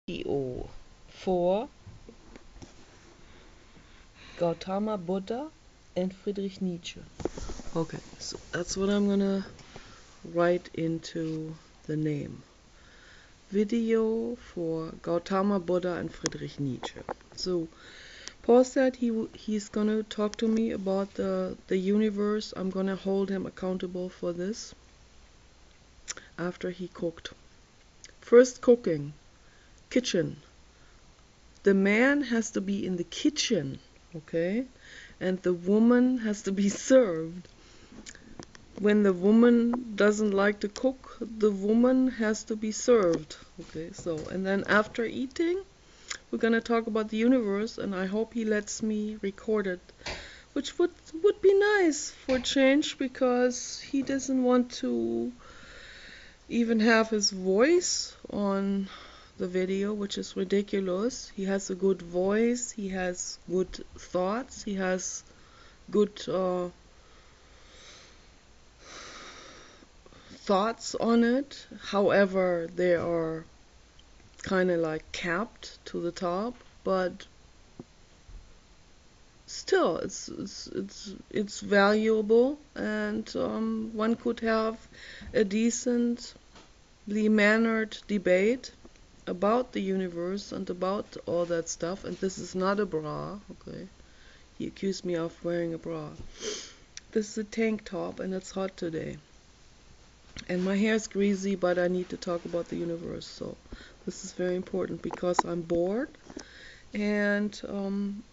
video for Gautama Buddha and Friedrich Nietzsche. Okay, so that's what I'm gonna write into the name. Video for Gautama Buddha and Friedrich Nietzsche. So Paul said he's gonna talk to me about the universe. I'm gonna hold him accountable for this after he cooked. First cooking, kitchen. The man has to be in the kitchen, okay? And the woman has to be served. When the woman doesn't like to cook, the woman has to be served, okay? So, and then after eating, we're gonna talk about the universe, and I hope he lets me record it, which would be nice for change, because he doesn't want to even have his voice on the video, which is ridiculous. He has a good voice, he has good thoughts, he has good thoughts on it. However, they are kind of like capped to the top, but still it's valuable, and one could have a decently mannered debate about the universe and about all that stuff. And this is not a bra, okay? He accused me of wearing a bra. This is a tank top, and it's hot today. And my hair is greasy, but I need to talk about the universe. So this is very important because I'm bored. And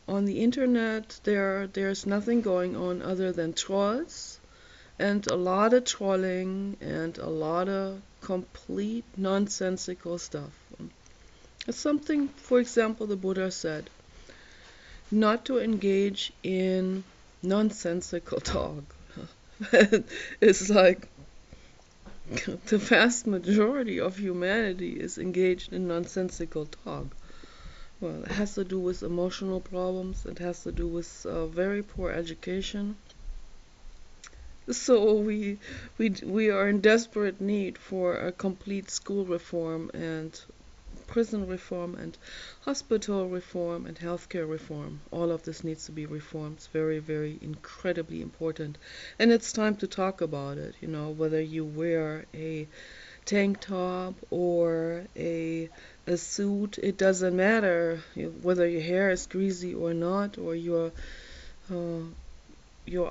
on the internet, there's nothing going on other than trolls, and a lot of trolling, and a lot of complete nonsensical stuff. It's something, for example, the Buddha said, not to engage in nonsensical talk. It's like the vast majority of humanity is engaged in nonsensical talk. Well, it has to do with emotional problems. It has to do with very poor education. So we are in desperate need for a complete school reform, and prison reform, and hospital reform, and healthcare reform. All of this needs to be reformed. It's very, very incredibly important. And it's time to talk about it, you know, whether you wear a tank top or a suit, it doesn't matter. Whether your hair is greasy or not, or your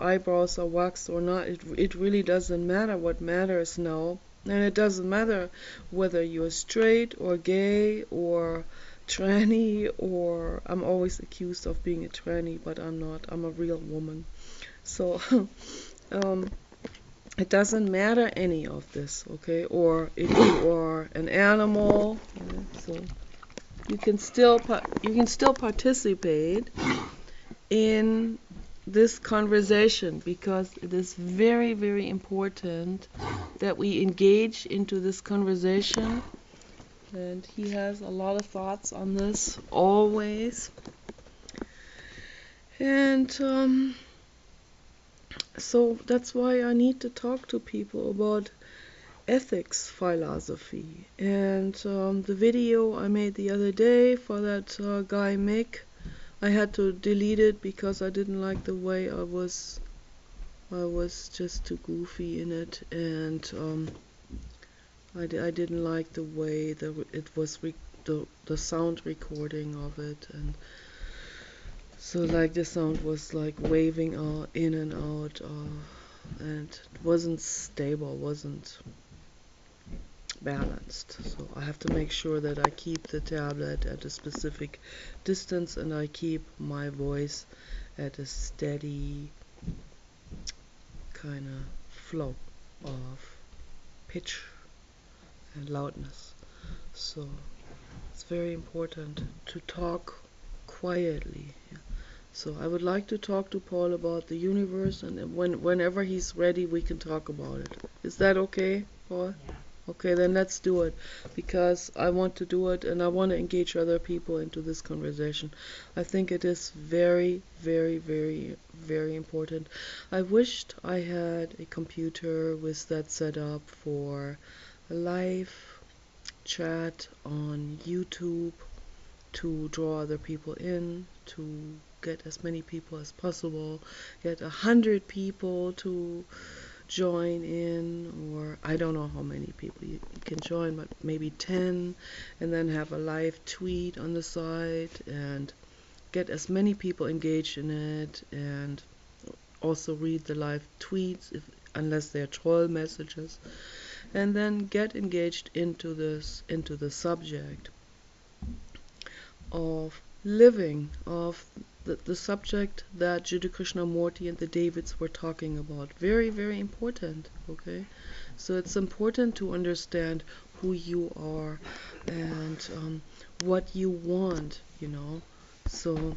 eyebrows are waxed or not, it really doesn't matter. What matters now, and it doesn't matter whether you're straight or gay or tranny, or I'm always accused of being a tranny, but I'm not. I'm a real woman. So it doesn't matter any of this, okay? Or if you are an animal, so you can still participate in this conversation, because it is very, very important that we engage into this conversation. And he has a lot of thoughts on this always. And so that's why I need to talk to people about ethics philosophy. And the video I made the other day for that guy Mick, I had to delete it because I didn't like the way I was just too goofy in it, and I didn't like the way it was the sound recording of it, and so like the sound was like waving out in and out, and it wasn't stable, wasn't balanced. So I have to make sure that I keep the tablet at a specific distance, and I keep my voice at a steady kind of flow of pitch and loudness. So it's very important to talk quietly. So I would like to talk to Paul about the universe, and whenever he's ready, we can talk about it. Is that okay, Paul? Yeah. Okay, then let's do it, because I want to do it, and I want to engage other people into this conversation. I think it is very, very, very, very important. I wished I had a computer with that set up for live chat on YouTube to draw other people in, to get as many people as possible, get 100 people to join in, or I don't know how many people you can join, but maybe 10, and then have a live tweet on the side and get as many people engaged in it, and also read the live tweets unless they're troll messages, and then get engaged into the subject of living, of the subject that Jiddu Krishnamurti and the Davids were talking about. Very, very important, okay? So it's important to understand who you are and what you want, you know. So